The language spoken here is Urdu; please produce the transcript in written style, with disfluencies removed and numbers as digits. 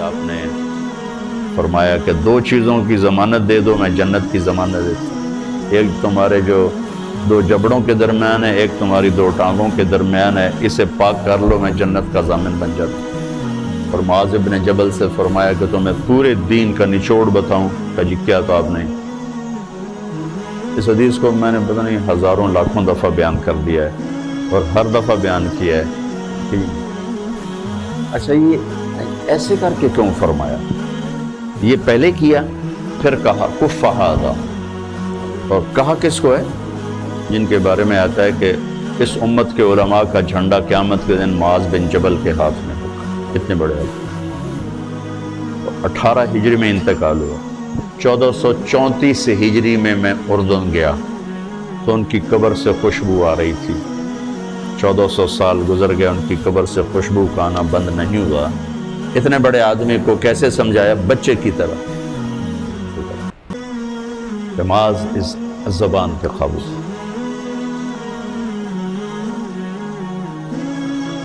آپ نے فرمایا کہ دو چیزوں کی ضمانت دے دو، میں جنت کی ضمانت دیتا ہوں۔ ایک تمہارے جو دو جبڑوں کے درمیان ہے، ایک تمہاری دو ٹانگوں کے درمیان ہے، اسے پاک کر لو، میں جنت کا ضامن بن جاتا ہوں۔ اور معاذ بن جبل سے فرمایا کہ تمہیں پورے دین کا نچوڑ بتاؤں؟ کہ جی کیا؟ تو آپ نے اس حدیث کو میں نے پتہ نہیں ہزاروں لاکھوں دفعہ بیان کر دیا ہے، اور ہر دفعہ بیان کیا ہے کہ اچھا یہ ایسے کر کے کیوں فرمایا؟ یہ پہلے کیا، پھر کہا کف ھذا، اور کہا کس کو ہے؟ جن کے بارے میں آتا ہے کہ اس امت کے علماء کا جھنڈا قیامت کے دن معاذ بن جبل کے ہاتھ میں ہوگا۔ اتنے بڑے آدمی۔ 18 ہجری میں انتقال ہوا، 1434 ہجری میں اردن گیا تو ان کی قبر سے خوشبو آ رہی تھی۔ 1400 سال گزر گیا، ان کی قبر سے خوشبو کا آنا بند نہیں ہوا۔ اتنے بڑے آدمی کو کیسے سمجھایا؟ بچے کی طرح۔ نماز اس زبان کے قابو۔